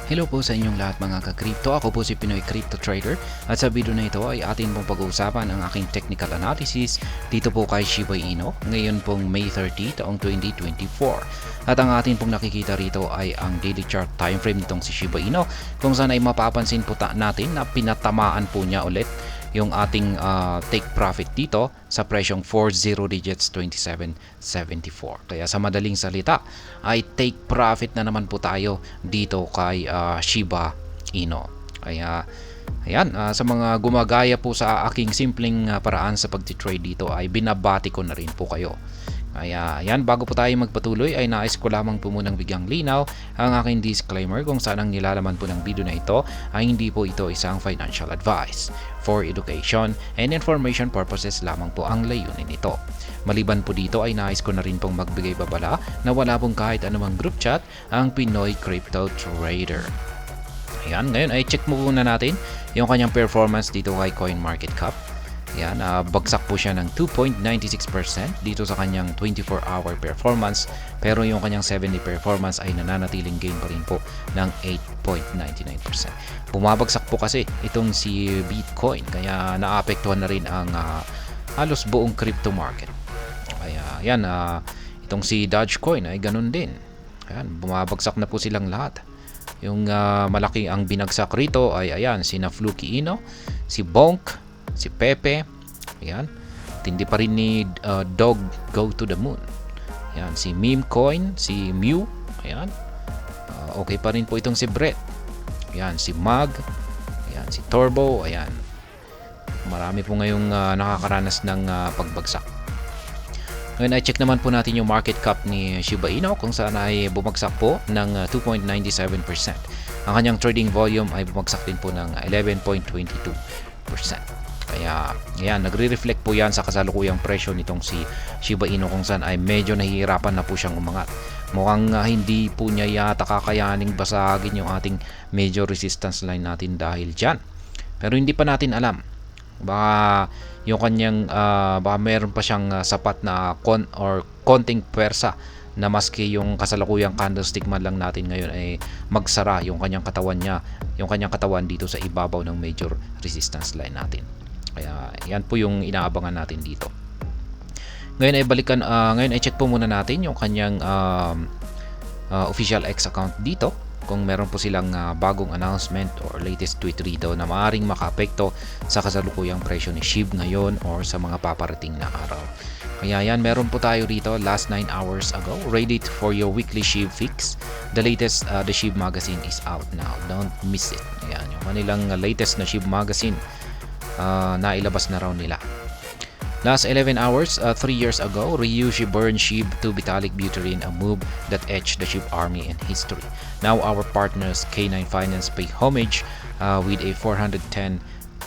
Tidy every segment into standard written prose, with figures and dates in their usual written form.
Hello po sa inyong lahat mga ka-crypto. Ako po si Pinoy Crypto Trader at sa video na ito ay atin pong pag-uusapan ang aking technical analysis dito po kay Shiba Inu ngayon pong May 30 taong 2024. At ang atin pong nakikita rito ay ang daily chart time frame nitong si Shiba Inu kung saan ay mapapansin po natin na pinatamaan po niya ulit yung ating take profit dito sa presyong 40 digits 27.74. Kaya sa madaling salita ay take profit na naman po tayo dito kay Shiba Inu. Kaya ayan, sa mga gumagaya po sa aking simpleng paraan sa pagtitrade dito ay binabati ko na rin po kayo. Kaya yan, bago po tayo magpatuloy ay nais ko lamang po munang bigyang linaw ang aking disclaimer kung saan ang nilalaman po ng video na ito ay hindi po ito isang financial advice. For education and information purposes lamang po ang layunin nito. Maliban po dito ay nais ko na rin pong magbigay babala na wala pong kahit anumang group chat ang Pinoy Crypto Trader. Ayan, ngayon ay check muna natin yung kanyang performance dito kay CoinMarketCap. Yan, bagsak po siya ng 2.96% dito sa kanyang 24-hour performance, pero yung kanyang 7-day performance ay nananatiling gain pa rin po ng 8.99%. Bumabagsak po kasi itong si Bitcoin, kaya naapektuhan na rin ang halos buong crypto market. Kaya yan, itong si Dogecoin ay ganun din. Ayan, bumabagsak na po silang lahat. Yung malaki ang binagsak rito ay ayan, si Fluky Ino, si Bonk, si Pepe, ayan, tindi pa rin ni Dog Go to the Moon, ayan, si Meme Coin, si Mew, ayan, okay pa rin po itong si Brett, ayan, si Mag, ayan, si Turbo, ayan, marami po ngayong nakakaranas ng pagbagsak. Ngayon ay check naman po natin yung market cap ni Shiba Inu kung saan ay bumagsak po ng 2.97%. Ang kanyang trading volume ay bumagsak din po ng 11.22%. Kaya yan, nagre-reflect po yan sa kasalukuyang presyo nitong si Shiba Inu kung saan ay medyo nahihirapan na po siyang umangat. Mukhang hindi po niya yata kakayaning basagin yung ating major resistance line natin dahil dyan. Pero hindi pa natin alam. Baka yung kanyang baka meron pa siyang sapat na konting pwersa na maski yung kasalukuyang candlestick man lang natin ngayon ay magsara yung kanyang katawan niya, yung kanyang katawan dito sa ibabaw ng major resistance line natin. Kaya yan po yung inaabangan natin dito. Ngayon ay check po muna natin yung kanyang official X account dito kung meron po silang bagong announcement or latest tweet rito na maaaring makaapekto sa kasalukuyang presyo ni SHIB ngayon or sa mga paparating na araw. Kaya yan, meron po tayo rito last 9 hours ago. Ready for your weekly SHIB fix. The latest, the SHIB magazine is out now. Don't miss it. Ayan, yung kanilang latest na SHIB magazine nailabas na raw nila. Last 11 hours, 3 years ago, Ryuji burned SHIB to Vitalik Buterin, a move that etched the SHIB army in history. Now our partners K9 Finance pay homage with a 410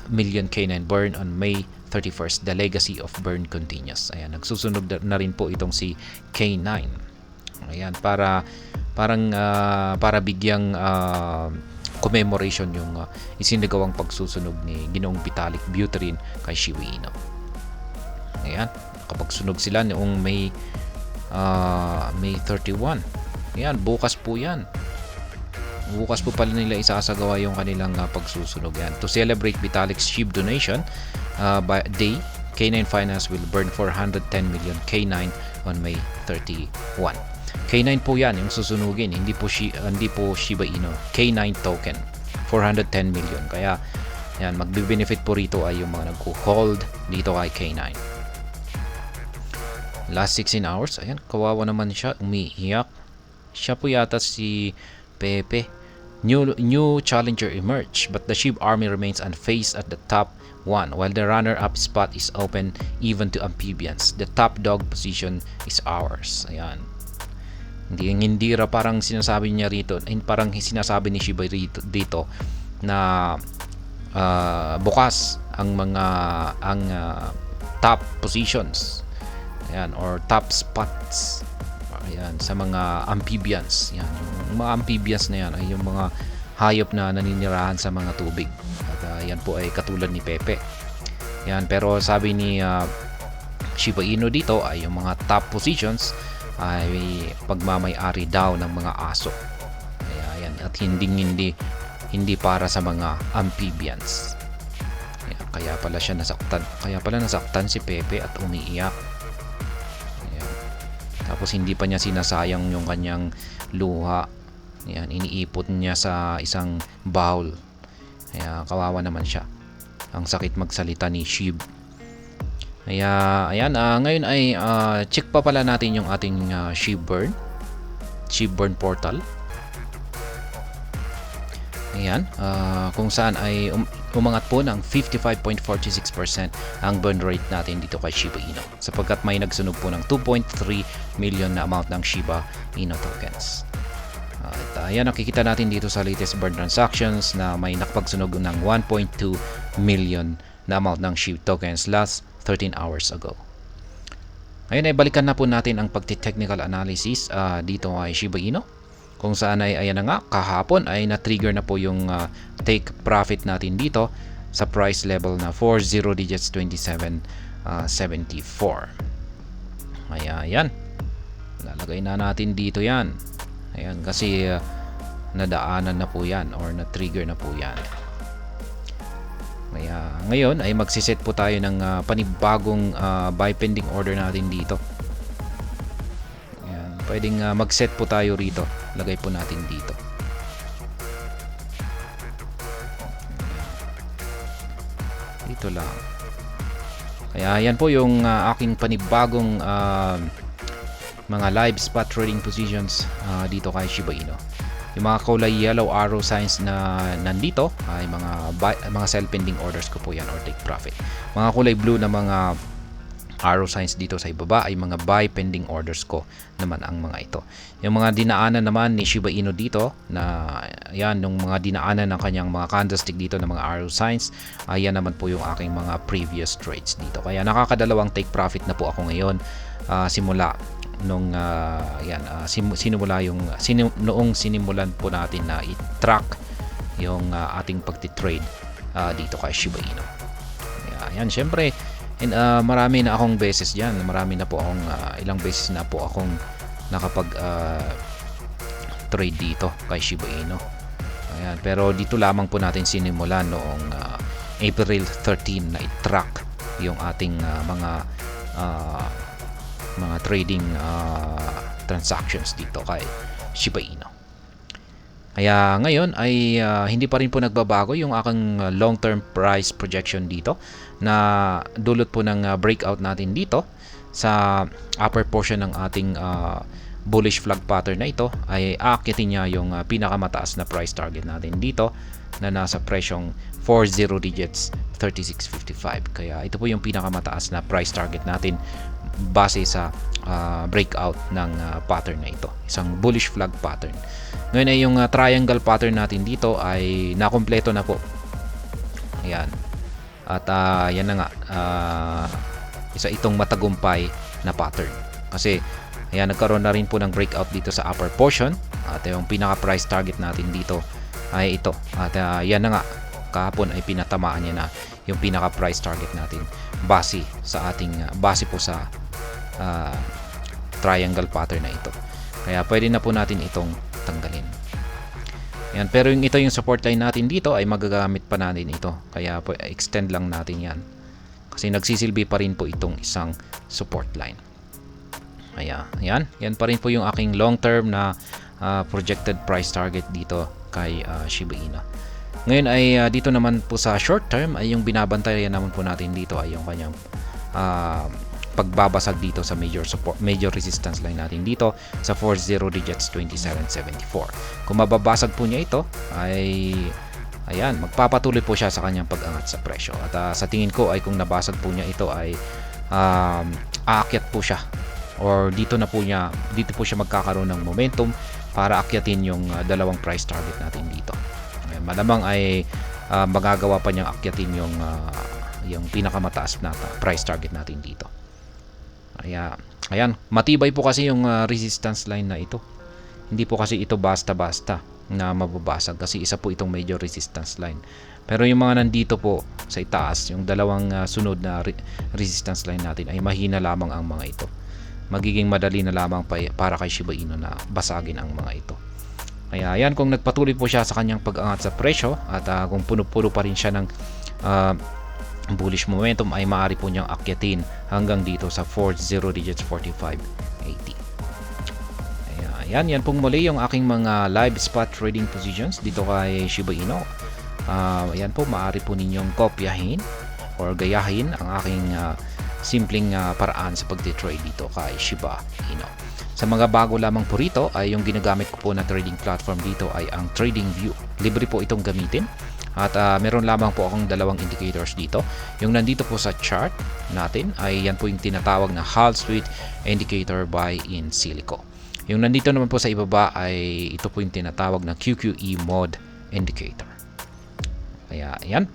million K9 burn on May 31st. The legacy of burn continues. Ayan, nagsusunog na rin po itong si K9. Ayan, para bigyang commemoration yung isinagawang pagsusunog ni Ginoong Vitalik Buterin kay Shiba Inu. Ayan, kapag sunog sila noong May 31. Ayan, bukas po yan. Bukas po pala nila isasagawa yung kanilang pagsusunog yan. To celebrate Vitalik's SHIB donation by day, K9 Finance will burn 410 million K9 on May 31. K9 po yan yung susunugin, hindi po Shiba Inu. K9 token, 410 million. Kaya yan, magbe-benefit po rito ay yung mga nagko-hold dito kay K9. Last 16 hours, ayan, kawawa naman siya, umiiyak. Siya po yata si Pepe. New challenger emerged, but the SHIB army remains unfazed at the top 1, while the runner-up spot is open even to amphibians. The top dog position is ours. Ayan. Hindi parang sinasabi niya rito, parang sinasabi ni Shiba dito na bukas ang top positions. Ayan, or top spots. Ayan, sa mga amphibians. Ayan, yung mga amphibians na yan ay yung mga hayop na naninirahan sa mga tubig. At yan po ay katulad ni Pepe. Ayan, pero sabi ni Shiba Inu dito ay yung mga top positions ay pagmamay-ari daw ng mga aso. Kaya yan, at hindi para sa mga amphibians. Ayan, kaya pala nasaktan si Pepe at umiiyak. Ayan. Tapos hindi pa niya sinasayang yung kanyang luha. Ayan, iniipot niya sa isang bowl. Kaya kawawa naman siya. Ang sakit magsalita ni Sheeb. Kaya ayan, ngayon ay check pa pala natin yung ating Sheepburn portal. Ayan, kung saan ay umangat po ng 55.46% ang burn rate natin dito kay Shiba Inu, sapagkat may nagsunog po ng 2.3 million na amount ng Shiba Inu tokens. At ayan, nakikita natin dito sa latest burn transactions na may nakapagsunog ng 1.2 million na amount ng Shiba tokens last 13 hours ago. Ngayon ay balikan na po natin ang pagti-technical analysis dito ay Shiba Inu, kung saan ay ayan na nga, kahapon ay na-trigger na po yung take profit natin dito sa price level na 40 digits 27.74. Ayan, lalagay na natin dito yan. Ayan, kasi nadaanan na po yan or na-trigger na po yan. Kaya ngayon ay magsiset po tayo ng panibagong buy pending order natin dito. Ayan, pwedeng mag-set po tayo rito. Lagay po natin dito. Ayan. Dito lang. Kaya yan po yung aking panibagong mga live spot trading positions dito kay Shiba Inu. Yung mga kulay yellow arrow signs na nandito ay mga sell pending orders ko po yan or take profit. Mga kulay blue na mga arrow signs dito sa ibaba ay mga buy pending orders ko naman ang mga ito. Yung mga dinaanan naman ni Shiba Inu dito na yan, yung mga dinaanan ng kanyang mga candlestick dito na mga arrow signs, ayan naman po yung aking mga previous trades dito. Kaya nakakadalawang take profit na po ako ngayon simula nung noong sinimulan po natin na i-track yung ating pagti-trade dito kay Shiba Inu. Ayan, syempre marami na akong beses diyan, ilang beses na po akong nakapag trade dito kay Shiba Inu. Ayan, pero dito lamang po natin sinimulan noong April 13 na i-track yung ating mga trading transactions dito kay Shiba Inu. Kaya ngayon ay hindi pa rin po nagbabago yung aking long-term price projection dito na dulot po ng breakout natin dito sa upper portion ng ating bullish flag pattern na ito ay aakyatin niya yung pinakamataas na price target natin dito na nasa presyong 40 digits 36.55. Kaya ito po yung pinakamataas na price target natin base sa breakout ng pattern na ito, isang bullish flag pattern. Ngayon ay yung triangle pattern natin dito ay nakumpleto na po. Ayan, at yan na nga, isa itong matagumpay na pattern kasi ayan, nagkaroon na rin po ng breakout dito sa upper portion at yung pinaka price target natin dito ay ito. At yan na nga, kahapon ay pinatamaan niya na yung pinaka price target natin base po sa triangle pattern na ito. Kaya pwede na po natin itong tanggalin. Yan, pero ito yung support line natin dito ay magagamit pa natin ito. Kaya extend lang natin yan. Kasi nagsisilbi pa rin po itong isang support line. Yan pa rin po yung aking long term na projected price target dito kay Shiba Inu. Ngayon ay dito naman po sa short term ay yung binabantayan naman po natin dito ay yung kanyang pagbabasag dito sa major resistance line natin dito sa 40 digits 27.74. Kung mababasag po niya ito ay ayan, magpapatuloy po siya sa kanyang pag-angat sa presyo. At sa tingin ko ay kung nabasag po niya ito ay aakyat po siya or dito po siya magkakaroon ng momentum para akyatin yung dalawang price target natin dito. Malamang ay magagawa pa niyang akyatin yung pinakamataas na price target natin dito. Ayan, matibay po kasi yung resistance line na ito. Hindi po kasi ito basta-basta na mababasag kasi isa po itong major resistance line. Pero yung mga nandito po sa itaas, yung dalawang sunod na resistance line natin ay mahina lamang ang mga ito. Magiging madali na lamang para kay Shiba Inu na basagin ang mga ito. Kaya yan, kung nagpatuloy po siya sa kanyang pag-angat sa presyo at kung puno-puno pa rin siya ng ah, bullish momentum, ay maaari po niyang akyatin hanggang dito sa 40 digits 45.80. Yan pong muli yung aking mga live spot trading positions dito kay Shiba Inu. Ayan po, maaari po ninyong kopyahin or gayahin ang aking simpleng paraan sa pagtitrade dito kay Shiba Inu. Sa mga bago lamang po rito ay yung ginagamit ko po na trading platform dito ay ang TradingView. Libre po itong gamitin. At meron lamang po akong dalawang indicators dito. Yung nandito po sa chart natin ay yan po yung tinatawag na Hall Street Indicator by in Silico. Yung nandito naman po sa ibaba ay ito po yung tinatawag na QQE Mode Indicator. Kaya yan.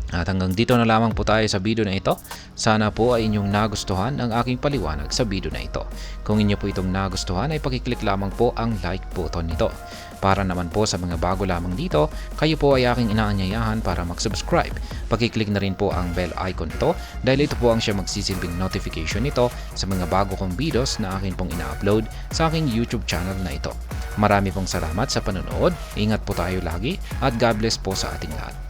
At hanggang dito na lamang po tayo sa video na ito. Sana po ay inyong nagustuhan ang aking paliwanag sa video na ito. Kung inyo po itong nagustuhan ay pakiclick lamang po ang like button nito. Para naman po sa mga bago lamang dito, kayo po ay aking inaanyayahan para mag-subscribe. Pakiclick na rin po ang bell icon nito dahil ito po ang siya magsisilbing notification nito sa mga bago kong videos na akin pong ina-upload sa aking YouTube channel na ito. Marami pong salamat sa panonood, ingat po tayo lagi at God bless po sa ating lahat.